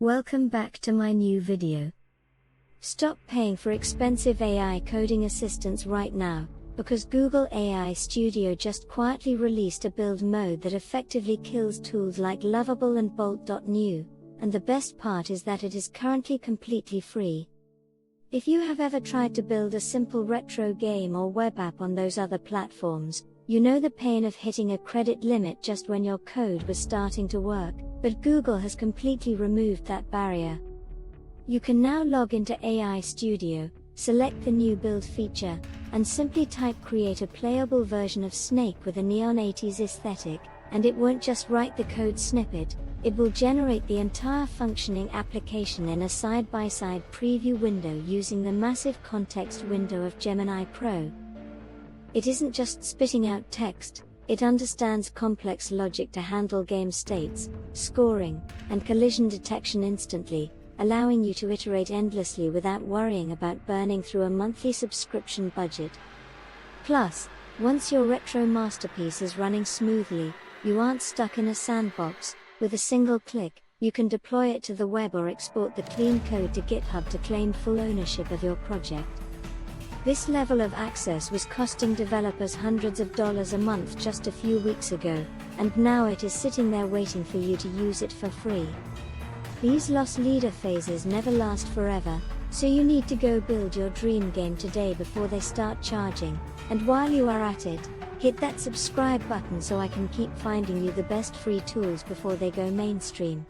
Welcome back to my new video. Stop paying for expensive AI coding assistants right now, because Google AI Studio just quietly released a build mode that effectively kills tools like Lovable and Bolt.new, and the best part is that it is currently completely free. If you have ever tried to build a simple retro game or web app on those other platforms, you know the pain of hitting a credit limit just when your code was starting to work, but Google has completely removed that barrier. You can now log into AI Studio, select the new build feature, and simply type create a playable version of Snake with a neon 80s aesthetic, and it won't just write the code snippet, it will generate the entire functioning application in a side-by-side preview window using the massive context window of Gemini Pro. It isn't just spitting out text, it understands complex logic to handle game states, scoring, and collision detection instantly, allowing you to iterate endlessly without worrying about burning through a monthly subscription budget. Plus, once your retro masterpiece is running smoothly, you aren't stuck in a sandbox. With a single click, you can deploy it to the web or export the clean code to GitHub to claim full ownership of your project. This level of access was costing developers hundreds of dollars a month just a few weeks ago, and now it is sitting there waiting for you to use it for free. These loss leader phases never last forever, so you need to go build your dream game today before they start charging, and while you are at it, hit that subscribe button so I can keep finding you the best free tools before they go mainstream.